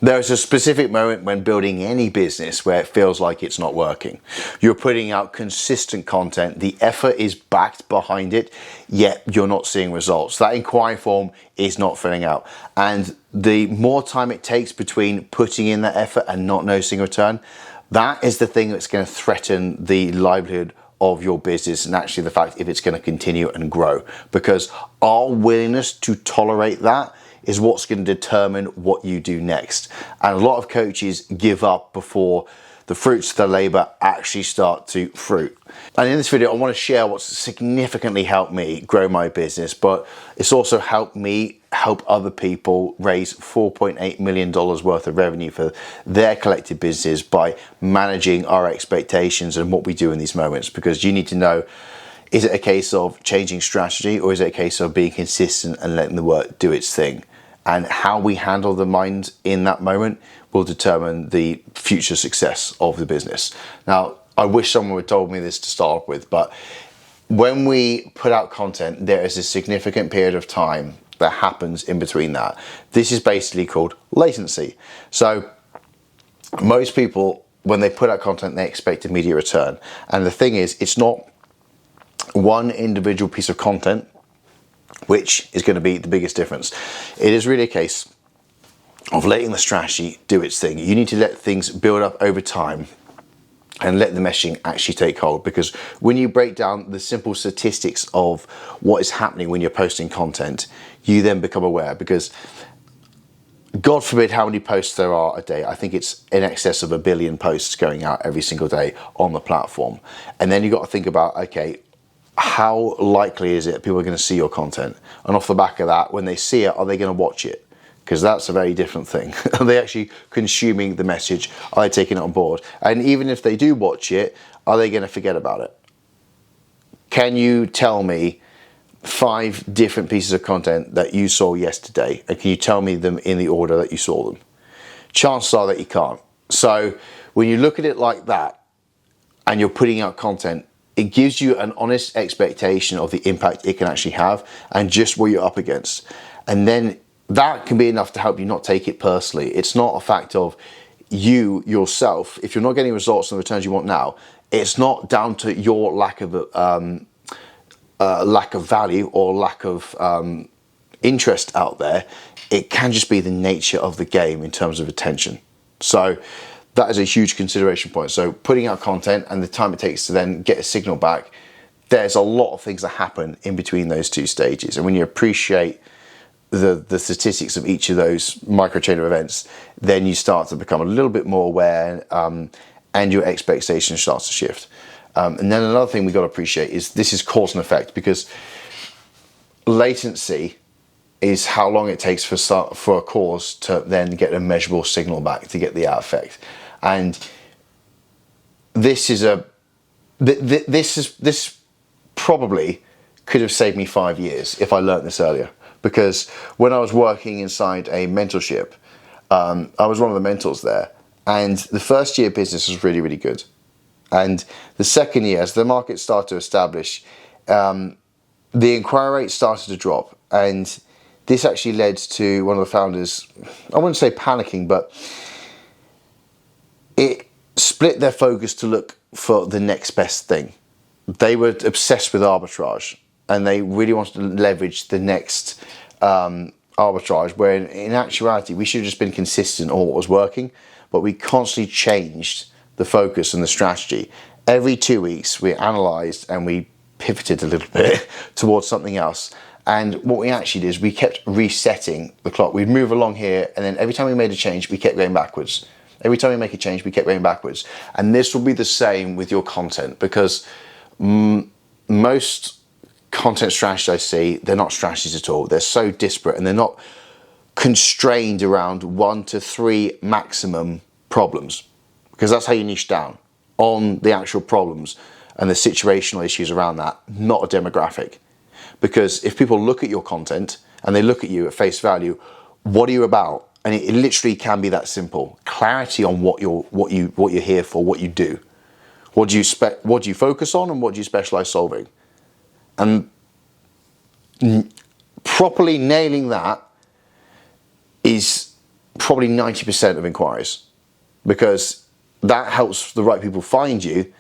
There's a specific moment when building any business where it feels like it's not working. You're putting out consistent content, the effort is backed behind it, yet you're not seeing results. That inquiry form is not filling out. And the more time it takes between putting in that effort and not noticing a return, that is the thing that's going to threaten the livelihood of your business, and actually the fact if it's going to continue and grow. Because our willingness to tolerate that is what's going to determine what you do next. And a lot of coaches give up before the fruits of their labor actually start to fruit. And in this video, I want to share what's significantly helped me grow my business, but it's also helped me help other people raise $4.8 million worth of revenue for their collective businesses by managing our expectations and what we do in these moments. Because you need to know, is it a case of changing strategy, or is it a case of being consistent and letting the work do its thing? And how we handle the mind in that moment will determine the future success of the business. Now, I wish someone had told me this to start off with, but when we put out content, there is a significant period of time that happens in between that. This is basically called latency. So most people, when they put out content, they expect immediate return. And the thing is, it's not one individual piece of content which is going to be the biggest difference. It is really a case of letting the strategy do its thing. You need to let things build up over time and let the meshing actually take hold. Because when you break down the simple statistics of what is happening when you're posting content, you then become aware. Because God forbid how many posts there are a day. I think it's in excess of 1 billion posts going out every single day on the platform. And then you've got to think about, okay, how likely is it people are going to see your content? And off the back of that, when they see it, are they going to watch it? Because that's a very different thing. Are they actually consuming the message? Are they taking it on board? And even if they do watch it, are they going to forget about it? Can you tell me 5 different pieces of content that you saw yesterday? And can you tell me them in the order that you saw them? Chances are that you can't. So when you look at it like that and you're putting out content, it gives you an honest expectation of the impact it can actually have and just what you're up against. And then that can be enough to help you not take it personally. It's not a fact of you yourself. If you're not getting results and the returns you want now, it's not down to your lack of value or lack of interest out there. It can just be the nature of the game in terms of attention. So that is a huge consideration point. So putting out content and the time it takes to then get a signal back, there's a lot of things that happen in between those two stages. And when you appreciate the statistics of each of those micro chain of events, then you start to become a little bit more aware, and your expectation starts to shift. And then another thing we've got to appreciate is this is cause and effect, because latency is how long it takes for a cause to then get a measurable signal back to get the out effect. And this probably could have saved me 5 years if I learned this earlier. Because when I was working inside a mentorship, I was one of the mentors there, and the first year business was really, really good. And the second year, as the market started to establish, the inquiry rate started to drop, and this actually led to one of the founders, I wouldn't say panicking, but it split their focus to look for the next best thing. They were obsessed with arbitrage, and they really wanted to leverage the next arbitrage, where in actuality, we should have just been consistent on what was working, but we constantly changed the focus and the strategy. Every 2 weeks, we analyzed and we pivoted a little bit towards something else. And what we actually did is we kept resetting the clock. We'd move along here, and then every time we made a change, we kept going backwards. Every time we make a change, we kept going backwards. And this will be the same with your content, because most content strategies I see, they're not strategies at all. They're so disparate, and they're not constrained around 1 to 3 maximum problems, because that's how you niche down on the actual problems and the situational issues around that, not a demographic. Because if people look at your content and they look at you at face value, what are you about? And it literally can be that simple. Clarity on what you're here for, what you do. What do you focus on, and what do you specialize solving? And properly nailing that is probably 90% of inquiries, because that helps the right people find you,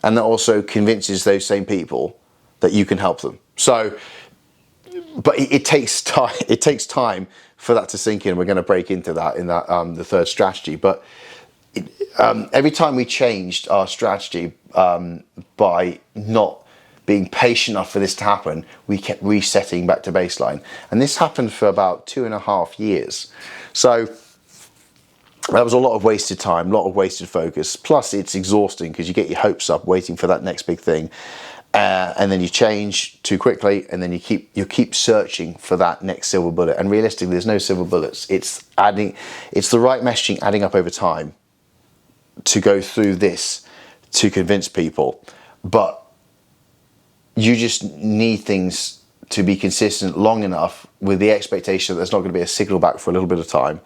and that also convinces those same people that you can help them. So, but it takes time. It takes time for that to sink in. We're going to break into that in that the third strategy. But every time we changed our strategy by not being patient enough for this to happen, we kept resetting back to baseline, and this happened for about 2.5 years. So that was a lot of wasted time, a lot of wasted focus. Plus, it's exhausting because you get your hopes up waiting for that next big thing, and then you change too quickly, and then you keep searching for that next silver bullet. And realistically, there's no silver bullets. It's the right messaging adding up over time to go through this to convince people. But you just need things to be consistent long enough with the expectation that there's not going to be a signal back for a little bit of time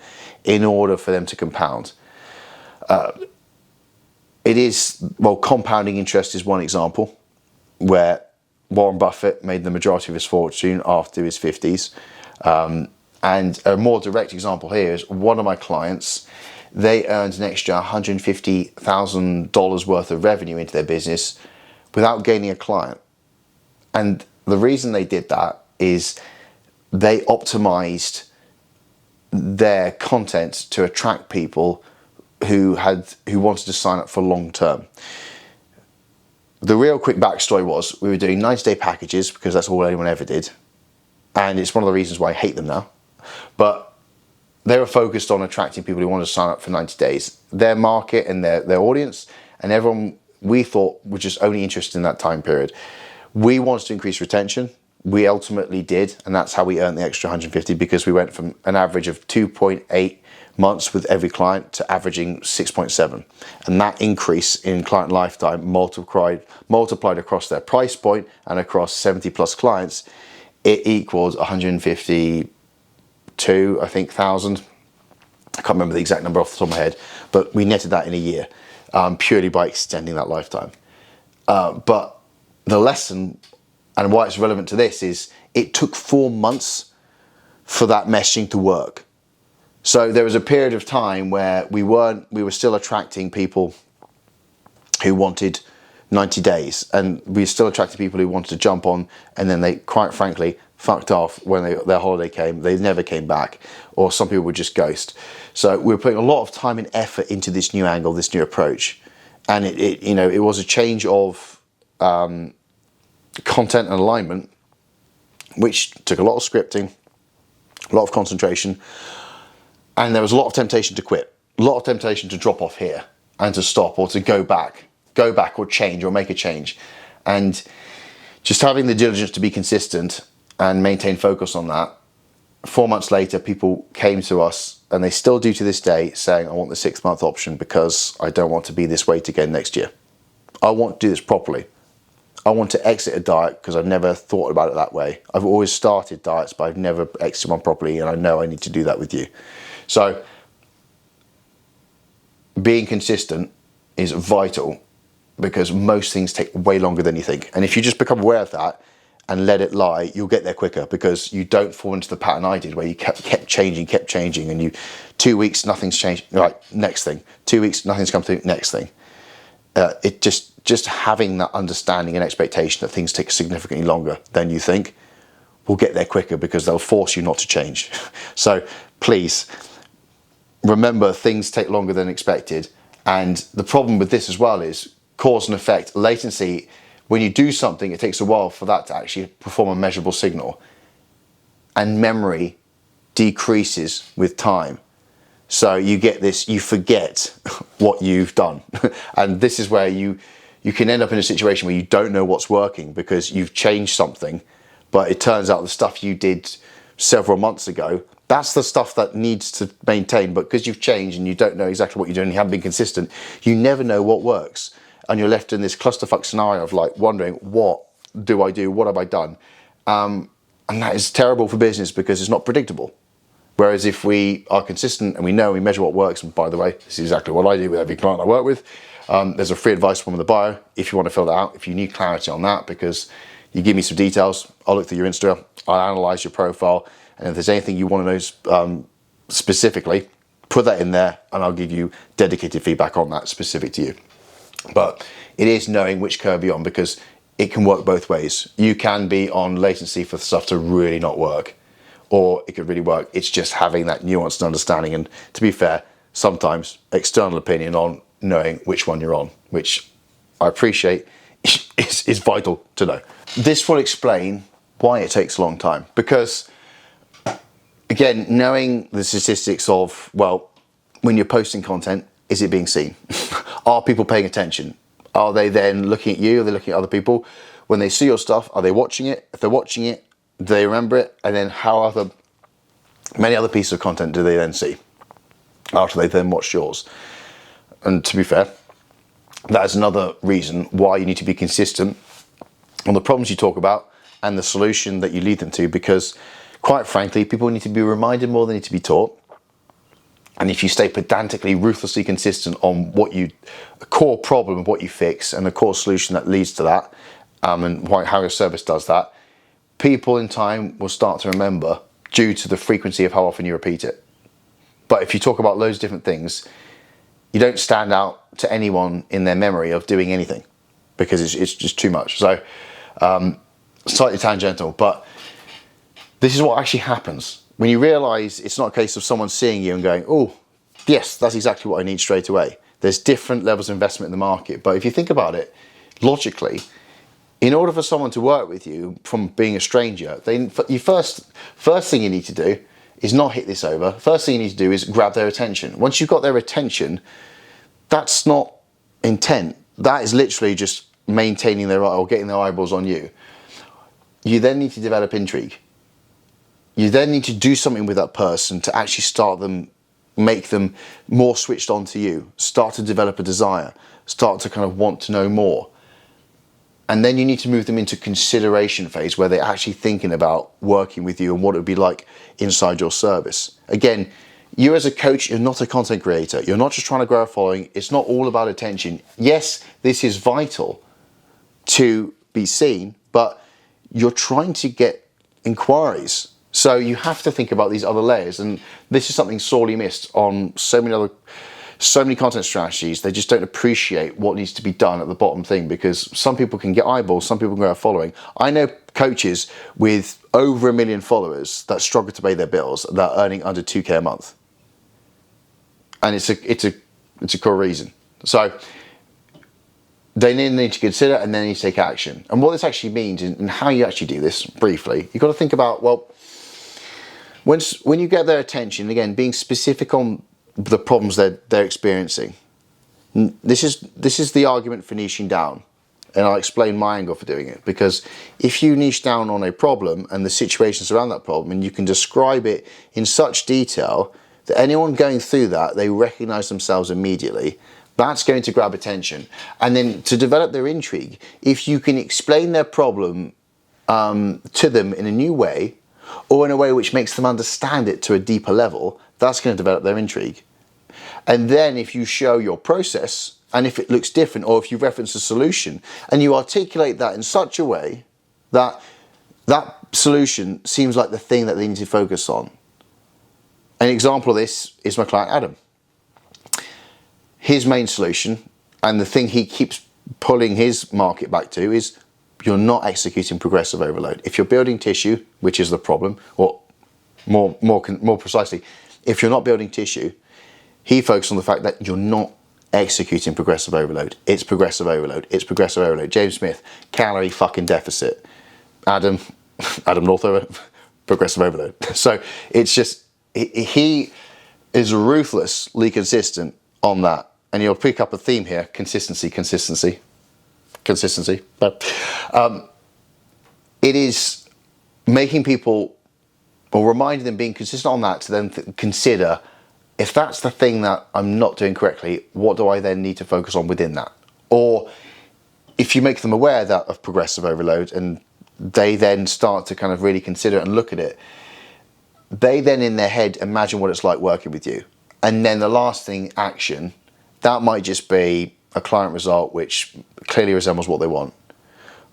in order for them to compound. Compounding interest is one example where Warren Buffett made the majority of his fortune after his 50s. And a more direct example here is one of my clients. They earned an extra $150,000 worth of revenue into their business without gaining a client. And the reason they did that is they optimized their content to attract people who wanted to sign up for long term. The real quick backstory was we were doing 90-day packages because that's all anyone ever did. And it's one of the reasons why I hate them now. But they were focused on attracting people who wanted to sign up for 90 days. Their market and their audience and everyone we thought were just only interested in that time period. We wanted to increase retention. We ultimately did, and that's how we earned the extra 150, because we went from an average of 2.8 months with every client to averaging 6.7. And that increase in client lifetime multiplied across their price point and across 70 plus clients, it equals 152, I think, thousand. I can't remember the exact number off the top of my head, but we netted that in a year, purely by extending that lifetime. But the lesson and why it's relevant to this is it took 4 months for that messaging to work. So there was a period of time where we were still attracting people who wanted 90 days, and we were still attracting people who wanted to jump on, and then they, quite frankly, fucked off when their holiday came. They never came back, or some people would just ghost. So we were putting a lot of time and effort into this new angle, this new approach, and it was a change of content and alignment, which took a lot of scripting, a lot of concentration, and there was a lot of temptation to quit, a lot of temptation to drop off here and to stop, or to go back or change or make a change. And just having the diligence to be consistent and maintain focus on that. 4 months later, people came to us, and they still do to this day, saying, I want the 6-month option because I don't want to be this weight again next year. I want to do this properly. I want to exit a diet because I've never thought about it that way. I've always started diets, but I've never exited one properly, and I know I need to do that with you. So being consistent is vital, because most things take way longer than you think. And if you just become aware of that and let it lie, you'll get there quicker, because you don't fall into the pattern I did where you kept changing, and you 2 weeks, nothing's changed, right, next thing. 2 weeks, nothing's come through, next thing. It just having that understanding and expectation that things take significantly longer than you think will get there quicker, because they'll force you not to change. So please remember, things take longer than expected. And the problem with this as well is cause and effect, latency. When you do something, it takes a while for that to actually perform a measurable signal, and memory decreases with time. So you get this, you forget what you've done. And this is where you can end up in a situation where you don't know what's working, because you've changed something, but it turns out the stuff you did several months ago, that's the stuff that needs to maintain. But because you've changed and you don't know exactly what you're doing, you haven't been consistent, you never know what works. And you're left in this clusterfuck scenario of like wondering, what do I do? What have I done? And that is terrible for business, because it's not predictable. Whereas if we are consistent and we know, we measure what works, and by the way, this is exactly what I do with every client I work with. There's a free advice form in the bio if you want to fill that out, if you need clarity on that, because you give me some details, I'll look through your Insta, I'll analyze your profile, and if there's anything you want to know specifically, put that in there and I'll give you dedicated feedback on that specific to you. But it is knowing which curve you're on, because it can work both ways. You can be on latency for stuff to really not work, or it could really work. It's just having that nuanced understanding, and to be fair, sometimes external opinion on knowing which one you're on, which I appreciate is vital to know. This will explain why it takes a long time, because again, knowing the statistics of, well, when you're posting content, is it being seen? Are people paying attention? Are they then looking at you? Are they looking at other people? When they see your stuff, are they watching it? If they're watching it, do they remember it? And then many other pieces of content do they then see after they then watch yours? And to be fair, that is another reason why you need to be consistent on the problems you talk about and the solution that you lead them to, because quite frankly, people need to be reminded more than they need to be taught. And if you stay pedantically, ruthlessly consistent on a core problem of what you fix and a core solution that leads to that, and how your service does that, people in time will start to remember due to the frequency of how often you repeat it. But if you talk about loads of different things, you don't stand out to anyone in their memory of doing anything, because it's just too much. So slightly tangential, but this is what actually happens. When you realize it's not a case of someone seeing you and going, oh, yes, that's exactly what I need straight away. There's different levels of investment in the market. But if you think about it, logically, in order for someone to work with you from being a stranger, first thing you need to do is not hit this over. First thing you need to do is grab their attention. Once you've got their attention, that's not intent. That is literally just maintaining or getting their eyeballs on you. You then need to develop intrigue. You then need to do something with that person to actually make them more switched on to you, start to develop a desire, start to kind of want to know more. And then you need to move them into consideration phase, where they're actually thinking about working with you and what it would be like inside your service. Again, you as a coach, you're not a content creator. You're not just trying to grow a following. It's not all about attention. Yes, this is vital to be seen, but you're trying to get inquiries. So you have to think about these other layers, and this is something sorely missed on so many content strategies. They just don't appreciate what needs to be done at the bottom thing, because some people can get eyeballs, some people can grow a following. I know coaches with over 1 million followers that struggle to pay their bills, that are earning under 2K a month, and it's a core reason. So they need to consider, and then they need to take action. And what this actually means, and how you actually do this briefly, you've got to think about, well, when you get their attention, again, being specific on the problems they're experiencing. This is the argument for niching down, and I'll explain my angle for doing it. Because if you niche down on a problem and the situations around that problem, and you can describe it in such detail that anyone going through that, they recognize themselves immediately, that's going to grab attention. And then to develop their intrigue, if you can explain their problem to them in a new way, or in a way which makes them understand it to a deeper level, that's going to develop their intrigue. And then if you show your process, and if it looks different, or if you reference a solution, and you articulate that in such a way that that solution seems like the thing that they need to focus on. An example of this is my client Adam. His main solution, and the thing he keeps pulling his market back to, is you're not executing progressive overload. If you're building tissue, which is the problem, or more precisely, if you're not building tissue, he focuses on the fact that you're not executing progressive overload. It's progressive overload. It's progressive overload. James Smith, calorie fucking deficit. Adam Northover, progressive overload. So it's just, he is ruthlessly consistent on that. And you'll pick up a theme here: consistency. But it is making people, or reminding them, being consistent on that, to then consider, if that's the thing that I'm not doing correctly, what do I then need to focus on within that? Or if you make them aware of progressive overload, and they then start to kind of really consider it and look at it, they then in their head imagine what it's like working with you. And then the last thing, action, that might just be a client result which clearly resembles what they want.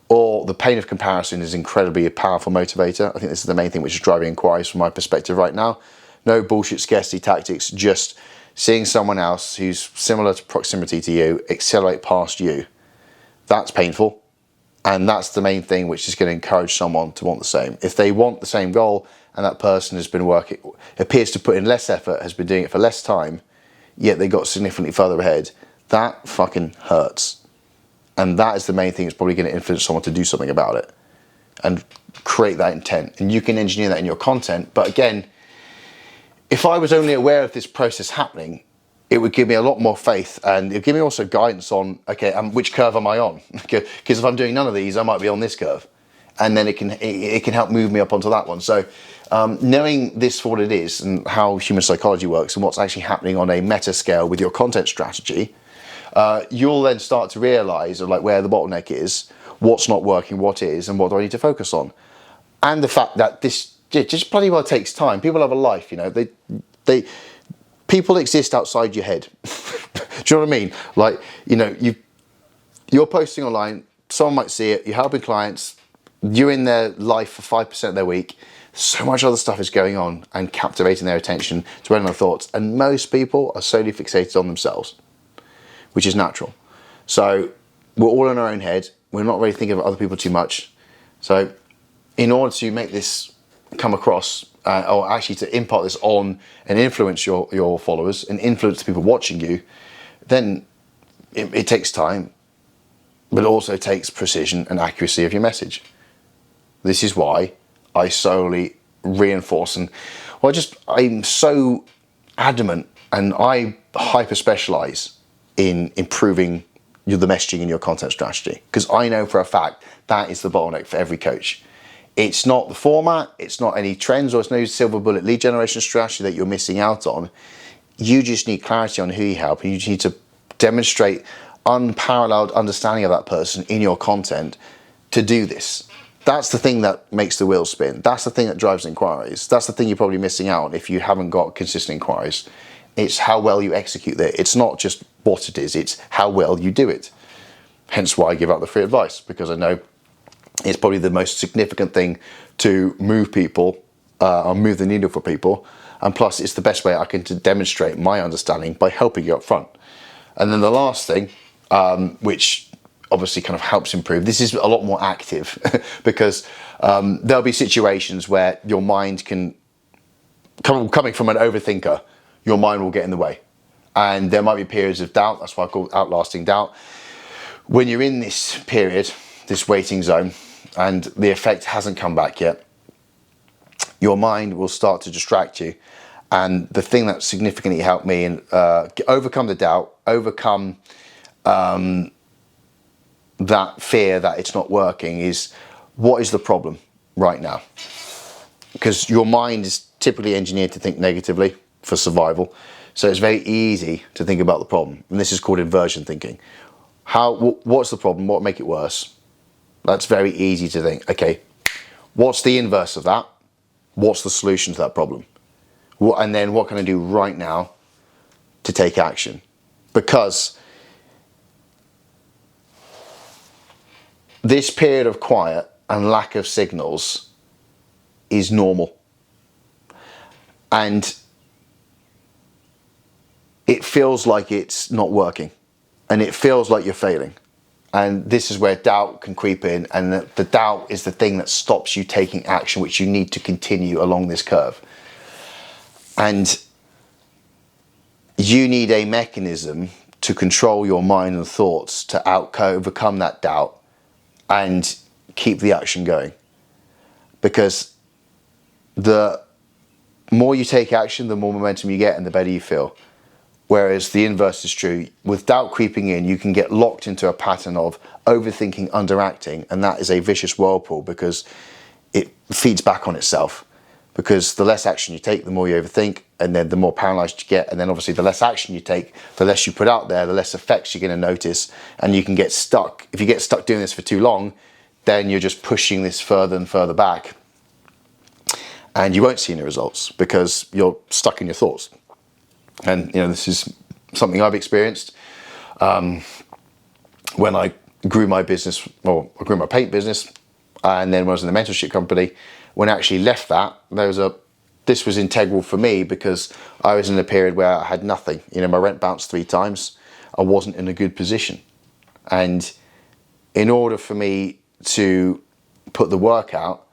Or the pain of comparison is incredibly a powerful motivator. I think this is the main thing which is driving inquiries from my perspective right now, No bullshit scarcity tactics, just seeing someone else who's similar to proximity to you accelerate past you. That's painful. And that's the main thing which is going to encourage someone to want the same. If they want the same goal and that person has been working, appears to put in less effort, has been doing it for less time, yet they got significantly further ahead, that fucking hurts. And that is the main thing that's probably going to influence someone to do something about it and create that intent. And you can engineer that in your content. But again, if I was only aware of this process happening, it would give me a lot more faith, and it would give me also guidance on, okay, which curve am I on? Because if I'm doing none of these, I might be on this curve. And then it can help move me up onto that one. So knowing this for what it is and how human psychology works and what's actually happening on a meta scale with your content strategy, you'll then start to realize like where the bottleneck is, what's not working, what is, and what do I need to focus on. And the fact that this just bloody well takes time. People have a life, you know, people exist outside your head. Do you know what I mean? Like, you know, you're posting online, someone might see it, you're helping clients, you're in their life for 5% of their week. So much other stuff is going on and captivating their attention, dwelling on their thoughts. And most people are solely fixated on themselves, which is natural. So we're all in our own head. We're not really thinking of other people too much. So in order to make this come across, or actually to impart this on and influence your followers and influence the people watching you, then it takes time, but it also takes precision and accuracy of your message. This is why I solely reinforce I'm so adamant, and I hyper specialize in improving the messaging in your content strategy, because I know for a fact that is the bottleneck for every coach. It's not the format, it's not any trends, or it's no silver bullet lead generation strategy that you're missing out on. You just need clarity on who you help, and you just need to demonstrate unparalleled understanding of that person in your content to do this. That's the thing that makes the wheels spin. That's the thing that drives inquiries. That's the thing you're probably missing out on if you haven't got consistent inquiries. It's how well you execute it. It's not just what it is, it's how well you do it. Hence why I give out the free advice, because I know it's probably the most significant thing to move people, or move the needle for people. And plus, it's the best way I can to demonstrate my understanding by helping you up front. And then the last thing, which obviously kind of helps improve, this is a lot more active because there'll be situations where your mind can, coming from an overthinker, your mind will get in the way. And there might be periods of doubt. That's why I call it outlasting doubt. When you're in this period, this waiting zone, and the effect hasn't come back yet, your mind will start to distract you. And the thing that significantly helped me in overcome the doubt, overcome that fear that it's not working, is what is the problem right now? Because your mind is typically engineered to think negatively for survival. So it's very easy to think about the problem. And this is called inversion thinking. What's the problem? What will make it worse? That's very easy to think, okay, what's the inverse of that? What's the solution to that problem? And then what can I do right now to take action? Because this period of quiet and lack of signals is normal. And it feels like it's not working. And it feels like you're failing. And this is where doubt can creep in, and the doubt is the thing that stops you taking action, which you need to continue along this curve. And you need a mechanism to control your mind and thoughts to overcome that doubt and keep the action going. Because the more you take action, the more momentum you get and the better you feel. Whereas the inverse is true. With doubt creeping in, you can get locked into a pattern of overthinking, underacting, and that is a vicious whirlpool because it feeds back on itself. Because the less action you take, the more you overthink, and then the more paralyzed you get, and then obviously the less action you take, the less you put out there, the less effects you're going to notice, and you can get stuck. If you get stuck doing this for too long, then you're just pushing this further and further back, and you won't see any results because you're stuck in your thoughts. And this is something I've experienced when I grew my business, I grew my paint business, and then when I was in the mentorship company. When I actually left that, there was a this was integral for me because I was in a period where I had nothing. My rent bounced 3 times. I wasn't in a good position. And in order for me to put the work out,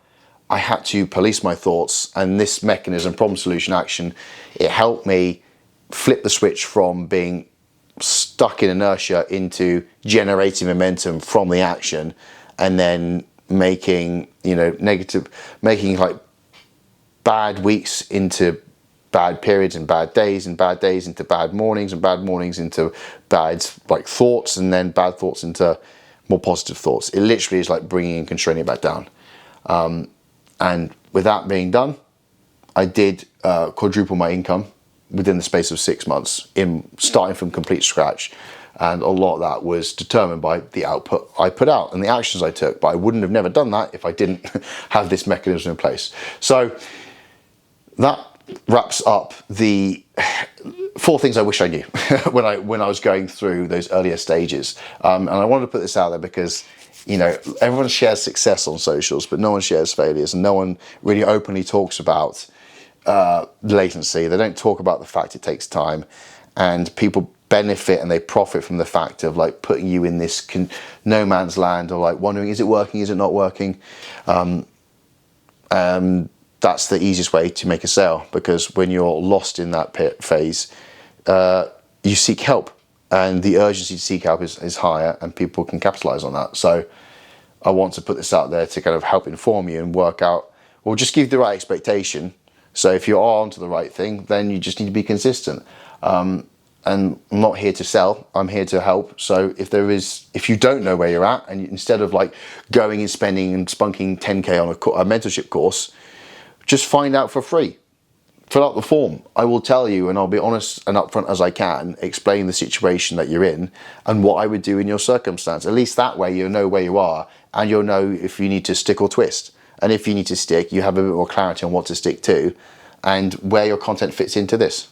I had to police my thoughts, and this mechanism, problem solution action, it helped me flip the switch from being stuck in inertia into generating momentum from the action, and then making like bad weeks into bad periods and bad days into bad mornings and bad mornings into bad thoughts, and then bad thoughts into more positive thoughts. It literally is like bringing and constraining it back down. And with that being done, I did quadruple my income within the space of 6 months, in starting from complete scratch. And a lot of that was determined by the output I put out and the actions I took. But I wouldn't have never done that if I didn't have this mechanism in place. So that wraps up the 4 things I wish I knew when I was going through those earlier stages. And I wanted to put this out there because everyone shares success on socials, but no one shares failures, and no one really openly talks about latency. They don't talk about the fact it takes time, and people benefit and they profit from the fact of putting you in this no man's land, or wondering, is it working, is it not working? That's the easiest way to make a sale, because when you're lost in that phase, you seek help. And the urgency to seek help is higher, and people can capitalize on that. So I want to put this out there to kind of help inform you and work out, or just give the right expectation. So if you are onto the right thing, then you just need to be consistent. And I'm not here to sell, I'm here to help. So if you don't know where you're at, and instead of going and spending and spunking 10K on a mentorship course, just find out for free. Fill out the form. I will tell you, and I'll be honest and upfront as I can, explain the situation that you're in and what I would do in your circumstance. At least that way you'll know where you are, and you'll know if you need to stick or twist. And if you need to stick, you have a bit more clarity on what to stick to and where your content fits into this.